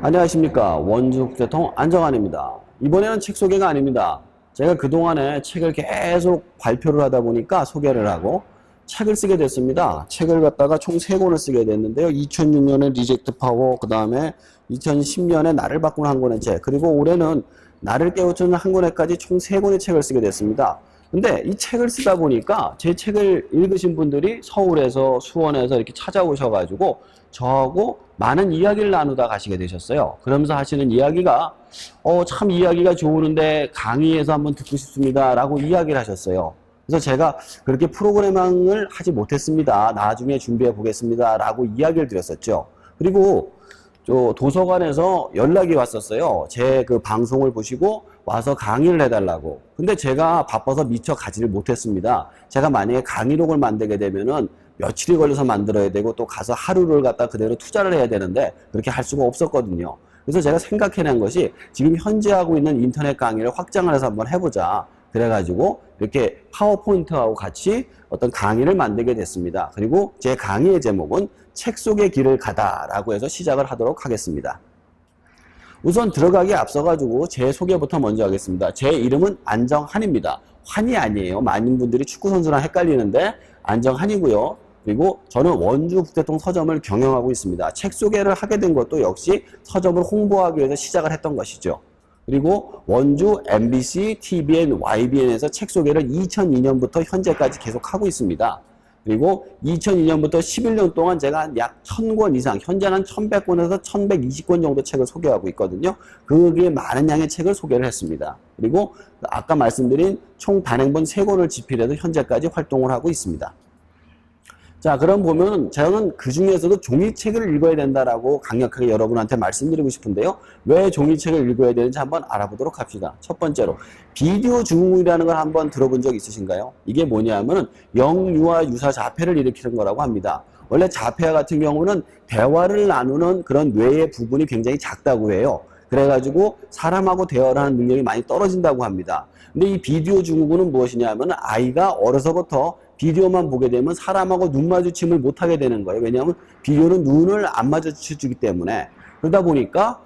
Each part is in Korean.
안녕하십니까. 원주국제통 안정환입니다. 이번에는 책 소개가 아닙니다. 제가 그동안에 책을 계속 발표를 하다 보니까 소개를 하고 책을 쓰게 됐습니다. 책을 갖다가 총 3권을 쓰게 됐는데요. 2006년에 리젝트 파워, 그 다음에 2010년에 나를 바꾸는 한 권의 책, 그리고 올해는 나를 깨우치는 한 권에까지 총 3권의 책을 쓰게 됐습니다. 근데 이 책을 쓰다 보니까 제 책을 읽으신 분들이 서울에서 수원에서 이렇게 찾아오셔가지고 저하고 많은 이야기를 나누다 가시게 되셨어요. 그러면서 하시는 이야기가 참 이야기가 좋으는데 강의에서 한번 듣고 싶습니다 라고 이야기를 하셨어요. 그래서 제가 그렇게 프로그래밍을 하지 못했습니다. 나중에 준비해 보겠습니다 라고 이야기를 드렸었죠. 그리고 도서관에서 연락이 왔었어요. 제 그 방송을 보시고 와서 강의를 해달라고. 근데 제가 바빠서 미처 가지를 못했습니다. 제가 만약에 강의록을 만들게 되면은 며칠이 걸려서 만들어야 되고 또 가서 하루를 갖다 그대로 투자를 해야 되는데 그렇게 할 수가 없었거든요. 그래서 제가 생각해낸 것이 지금 현재 하고 있는 인터넷 강의를 확장을 해서 한번 해보자. 그래가지고 이렇게 파워포인트하고 같이 어떤 강의를 만들게 됐습니다. 그리고 제 강의의 제목은 책 속의 길을 가다라고 해서 시작을 하도록 하겠습니다. 우선 들어가기에 앞서가지고 제 소개부터 먼저 하겠습니다. 제 이름은 안정환입니다. 환이 아니에요. 많은 분들이 축구선수랑 헷갈리는데 안정환이고요. 그리고 저는 원주국제통 서점을 경영하고 있습니다. 책 소개를 하게 된 것도 역시 서점을 홍보하기 위해서 시작을 했던 것이죠. 그리고 원주, MBC, TBN, YBN에서 책 소개를 2002년부터 현재까지 계속 하고 있습니다. 그리고 2002년부터 11년 동안 제가 약 1000권 이상, 현재는 1100권에서 1120권 정도 책을 소개하고 있거든요. 그게 많은 양의 책을 소개를 했습니다. 그리고 아까 말씀드린 총 단행본 3권을 집필해서 현재까지 활동을 하고 있습니다. 자, 그럼 보면 저는 그 중에서도 종이책을 읽어야 된다라고 강력하게 여러분한테 말씀드리고 싶은데요. 왜 종이책을 읽어야 되는지 한번 알아보도록 합시다. 첫 번째로 비디오 증후군이라는 걸 한번 들어본 적 있으신가요? 이게 뭐냐면은 영유아 유사 자폐를 일으키는 거라고 합니다. 원래 자폐아 같은 경우는 대화를 나누는 그런 뇌의 부분이 굉장히 작다고 해요. 그래가지고 사람하고 대화를 하는 능력이 많이 떨어진다고 합니다. 근데 이 비디오 증후군은 무엇이냐면 아이가 어려서부터 비디오만 보게 되면 사람하고 눈 마주침을 못하게 되는 거예요. 왜냐하면 비디오는 눈을 안 마주쳐주기 때문에. 그러다 보니까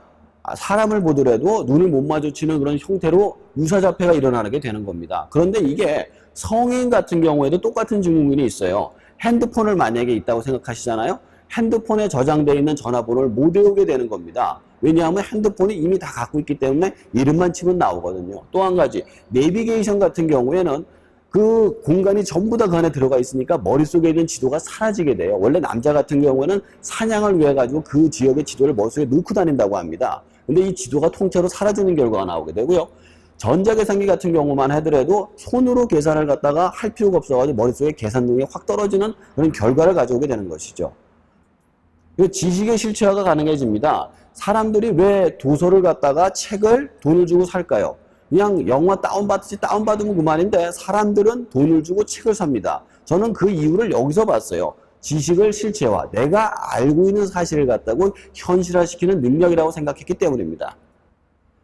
사람을 보더라도 눈을 못 마주치는 그런 형태로 유사자폐가 일어나게 되는 겁니다. 그런데 이게 성인 같은 경우에도 똑같은 증후군이 있어요. 핸드폰을 만약에 있다고 생각하시잖아요. 핸드폰에 저장되어 있는 전화번호를 못 외우게 되는 겁니다. 왜냐하면 핸드폰이 이미 다 갖고 있기 때문에 이름만 치면 나오거든요. 또 한 가지, 내비게이션 같은 경우에는 그 공간이 전부 다 그 안에 들어가 있으니까 머릿속에 있는 지도가 사라지게 돼요. 원래 남자 같은 경우에는 사냥을 위해 가지고 그 지역의 지도를 머릿속에 넣고 다닌다고 합니다. 근데 이 지도가 통째로 사라지는 결과가 나오게 되고요. 전자계산기 같은 경우만 하더라도 손으로 계산을 갖다가 할 필요가 없어가지고 머릿속에 계산 능력이 확 떨어지는 그런 결과를 가져오게 되는 것이죠. 지식의 실체화가 가능해집니다. 사람들이 왜 도서를 갖다가 책을 돈을 주고 살까요? 그냥 영화 다운받듯이 다운받으면 그만인데 사람들은 돈을 주고 책을 삽니다. 저는 그 이유를 여기서 봤어요. 지식을 실체화, 내가 알고 있는 사실을 갖다고 현실화시키는 능력이라고 생각했기 때문입니다.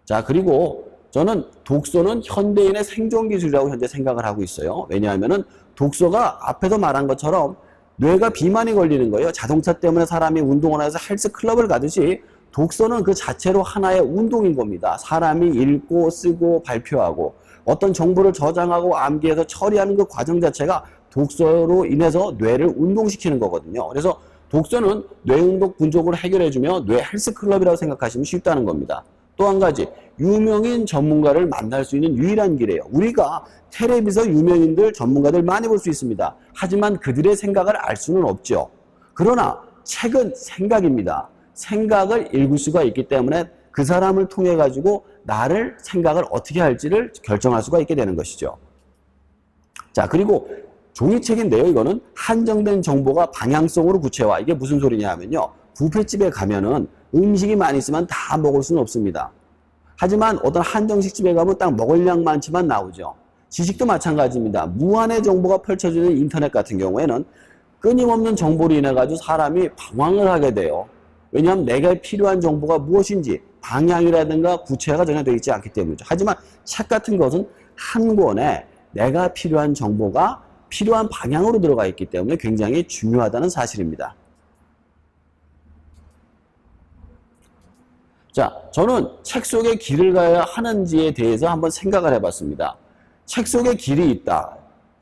자, 그리고 저는 독서는 현대인의 생존기술이라고 현재 생각을 하고 있어요. 왜냐하면은 독서가 앞에서 말한 것처럼 뇌가 비만이 걸리는 거예요. 자동차 때문에 사람이 운동을 해서 헬스클럽을 가듯이 독서는 그 자체로 하나의 운동인 겁니다. 사람이 읽고 쓰고 발표하고 어떤 정보를 저장하고 암기해서 처리하는 그 과정 자체가 독서로 인해서 뇌를 운동시키는 거거든요. 그래서 독서는 뇌운동 부족을 해결해주며 뇌 헬스클럽이라고 생각하시면 쉽다는 겁니다. 또 한 가지, 유명인 전문가를 만날 수 있는 유일한 길이에요. 우리가 텔레비에서 유명인들 전문가들 많이 볼 수 있습니다. 하지만 그들의 생각을 알 수는 없죠. 그러나 책은 생각입니다. 생각을 읽을 수가 있기 때문에 그 사람을 통해 가지고 나를 생각을 어떻게 할지를 결정할 수가 있게 되는 것이죠. 자, 그리고 종이책인데요. 이거는 한정된 정보가 방향성으로 구체화. 이게 무슨 소리냐 하면요. 뷔페집에 가면은 음식이 많이 있으면 다 먹을 수는 없습니다. 하지만 어떤 한정식 집에 가면 딱 먹을 양 많지만 나오죠. 지식도 마찬가지입니다. 무한의 정보가 펼쳐지는 인터넷 같은 경우에는 끊임없는 정보로 인해 가지고 사람이 방황을 하게 돼요. 왜냐하면 내가 필요한 정보가 무엇인지 방향이라든가 구체화가 전혀 되어 있지 않기 때문이죠. 하지만 책 같은 것은 한 권에 내가 필요한 정보가 필요한 방향으로 들어가 있기 때문에 굉장히 중요하다는 사실입니다. 자, 저는 책 속에 길을 가야 하는지에 대해서 한번 생각을 해봤습니다. 책 속에 길이 있다.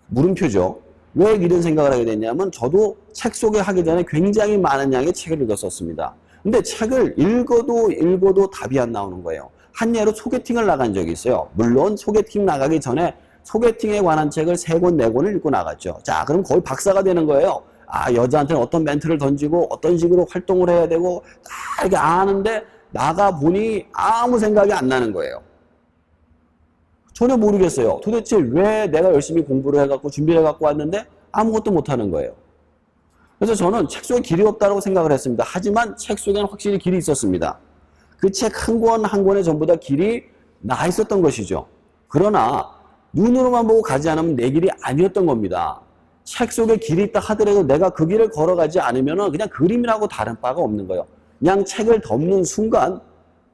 물음표죠. 왜 이런 생각을 하게 됐냐면 저도 책 속에 하기 전에 굉장히 많은 양의 책을 읽었었습니다. 근데 책을 읽어도 답이 안 나오는 거예요. 한 예로 소개팅을 나간 적이 있어요. 물론 소개팅 나가기 전에 소개팅에 관한 책을 3권, 4권을 읽고 나갔죠. 자, 그럼 거의 박사가 되는 거예요. 아, 여자한테는 어떤 멘트를 던지고 어떤 식으로 활동을 해야 되고 다 이렇게 아는데 나가보니 아무 생각이 안 나는 거예요. 전혀 모르겠어요. 도대체 왜 내가 열심히 공부를 해갖고 준비를 해갖고 왔는데 아무것도 못하는 거예요. 그래서 저는 책 속에 길이 없다고 생각을 했습니다. 하지만 책 속에는 확실히 길이 있었습니다. 그 책 한 권 한 권에 전부 다 길이 나 있었던 것이죠. 그러나 눈으로만 보고 가지 않으면 내 길이 아니었던 겁니다. 책 속에 길이 있다 하더라도 내가 그 길을 걸어가지 않으면 그냥 그림이라고 다른 바가 없는 거예요. 그냥 책을 덮는 순간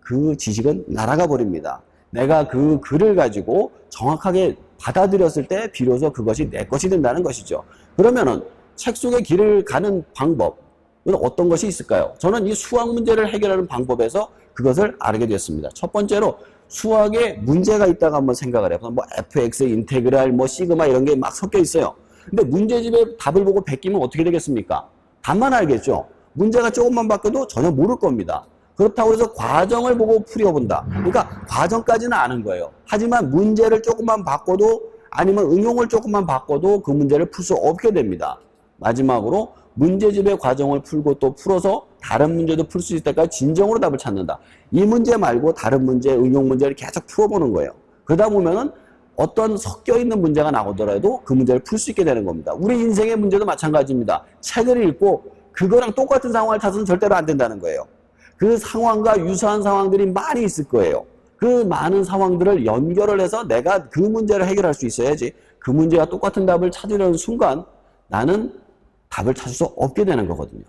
그 지식은 날아가 버립니다. 내가 그 글을 가지고 정확하게 받아들였을 때 비로소 그것이 내 것이 된다는 것이죠. 그러면은 책 속에 길을 가는 방법은 어떤 것이 있을까요? 저는 이 수학 문제를 해결하는 방법에서 그것을 알게 됐습니다. 첫 번째로 수학에 문제가 있다고 한번 생각을 해봐요. 뭐 fx, 인테그랄, 뭐 시그마 이런 게 막 섞여 있어요. 근데 문제집에 답을 보고 베끼면 어떻게 되겠습니까? 답만 알겠죠. 문제가 조금만 바뀌어도 전혀 모를 겁니다. 그렇다고 해서 과정을 보고 풀어본다. 그러니까 과정까지는 아는 거예요. 하지만 문제를 조금만 바꿔도 아니면 응용을 조금만 바꿔도 그 문제를 풀 수 없게 됩니다. 마지막으로 문제집의 과정을 풀고 또 풀어서 다른 문제도 풀 수 있을 때까지 진정으로 답을 찾는다. 이 문제 말고 다른 문제, 응용 문제를 계속 풀어보는 거예요. 그러다 보면은 어떤 섞여 있는 문제가 나오더라도 그 문제를 풀 수 있게 되는 겁니다. 우리 인생의 문제도 마찬가지입니다. 책을 읽고 그거랑 똑같은 상황을 찾아서는 절대로 안 된다는 거예요. 그 상황과 유사한 상황들이 많이 있을 거예요. 그 많은 상황들을 연결을 해서 내가 그 문제를 해결할 수 있어야지 그 문제와 똑같은 답을 찾으려는 순간 나는 답을 찾을 수 없게 되는 거거든요.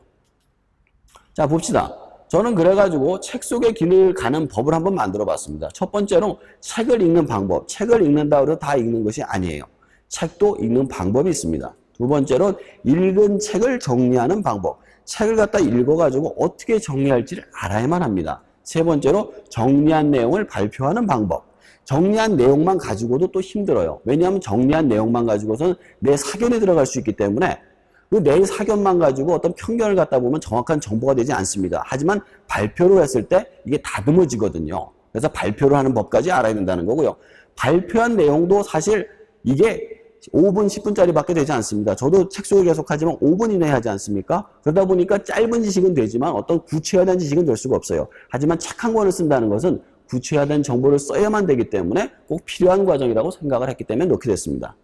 자, 봅시다. 저는 그래가지고 책 속의 길을 가는 법을 한번 만들어 봤습니다. 첫 번째로 책을 읽는 방법. 책을 읽는다고 해서 다 읽는 것이 아니에요. 책도 읽는 방법이 있습니다. 두 번째로 읽은 책을 정리하는 방법. 책을 갖다 읽어가지고 어떻게 정리할지를 알아야만 합니다. 세 번째로 정리한 내용을 발표하는 방법. 정리한 내용만 가지고도 또 힘들어요. 왜냐하면 정리한 내용만 가지고서는 내 사견에 들어갈 수 있기 때문에 그 내 사견만 가지고 어떤 편견을 갖다 보면 정확한 정보가 되지 않습니다. 하지만 발표를 했을 때 이게 다듬어지거든요. 그래서 발표를 하는 법까지 알아야 된다는 거고요. 발표한 내용도 사실 이게 5분, 10분짜리밖에 되지 않습니다. 저도 책 속에 계속하지만 5분 이내에 하지 않습니까? 그러다 보니까 짧은 지식은 되지만 어떤 구체화된 지식은 될 수가 없어요. 하지만 책 한 권을 쓴다는 것은 구체화된 정보를 써야만 되기 때문에 꼭 필요한 과정이라고 생각을 했기 때문에 놓게 됐습니다.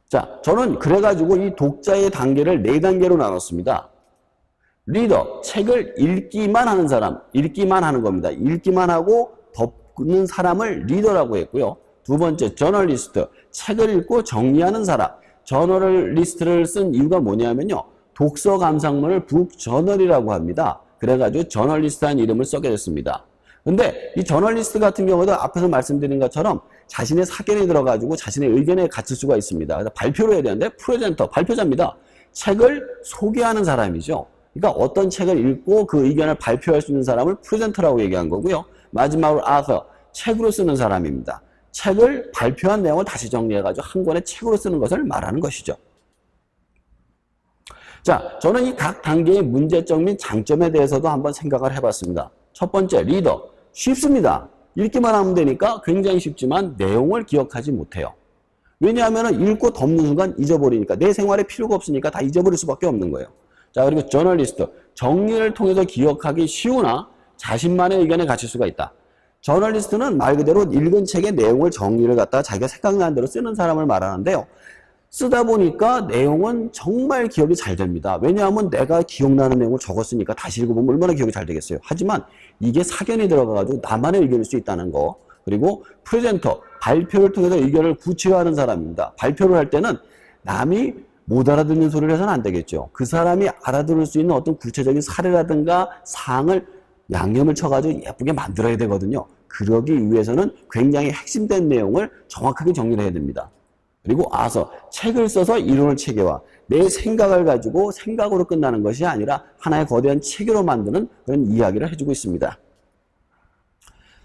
자, 저는 그래가지고 이 독자의 단계를 4단계로 나눴습니다. 리더, 책을 읽기만 하는 사람, 읽기만 하는 겁니다. 읽기만 하고 덮는 사람을 리더라고 했고요. 두 번째, 저널리스트, 책을 읽고 정리하는 사람. 저널리스트를 쓴 이유가 뭐냐면요. 독서 감상문을 북저널이라고 합니다. 그래가지고 저널리스트한 이름을 쓰게 됐습니다. 근데 이 저널리스트 같은 경우도 앞에서 말씀드린 것처럼 자신의 사견에 들어가지고 자신의 의견에 갇힐 수가 있습니다. 그래서 발표를 해야 되는데 프레젠터, 발표자입니다. 책을 소개하는 사람이죠. 그러니까 어떤 책을 읽고 그 의견을 발표할 수 있는 사람을 프레젠터라고 얘기한 거고요. 마지막으로 author, 책으로 쓰는 사람입니다. 책을 발표한 내용을 다시 정리해가지고 한 권의 책으로 쓰는 것을 말하는 것이죠. 자, 저는 이 각 단계의 문제점 및 장점에 대해서도 한번 생각을 해봤습니다. 첫 번째, 리더. 쉽습니다. 읽기만 하면 되니까 굉장히 쉽지만 내용을 기억하지 못해요. 왜냐하면 읽고 덮는 순간 잊어버리니까 내 생활에 필요가 없으니까 다 잊어버릴 수밖에 없는 거예요. 자, 그리고 저널리스트. 정리를 통해서 기억하기 쉬우나 자신만의 의견에 갇힐 수가 있다. 저널리스트는 말 그대로 읽은 책의 내용을 정리를 갖다가 자기가 생각나는 대로 쓰는 사람을 말하는데요. 쓰다 보니까 내용은 정말 기억이 잘 됩니다. 왜냐하면 내가 기억나는 내용을 적었으니까 다시 읽어보면 얼마나 기억이 잘 되겠어요. 하지만 이게 사견이 들어가가지고 나만의 의견일 수 있다는 거. 그리고 프레젠터, 발표를 통해서 의견을 구체화하는 사람입니다. 발표를 할 때는 남이 못 알아듣는 소리를 해서는 안 되겠죠. 그 사람이 알아들을 수 있는 어떤 구체적인 사례라든가 사항을 양념을 쳐가지고 예쁘게 만들어야 되거든요. 그러기 위해서는 굉장히 핵심된 내용을 정확하게 정리를 해야 됩니다. 그리고 책을 써서 이론을 체계화. 내 생각을 가지고 생각으로 끝나는 것이 아니라 하나의 거대한 체계로 만드는 그런 이야기를 해주고 있습니다.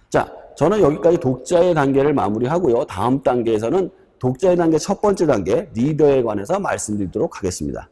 자, 저는 여기까지 독자의 단계를 마무리하고요. 다음 단계에서는 독자의 단계 첫 번째 단계, 리더에 관해서 말씀드리도록 하겠습니다.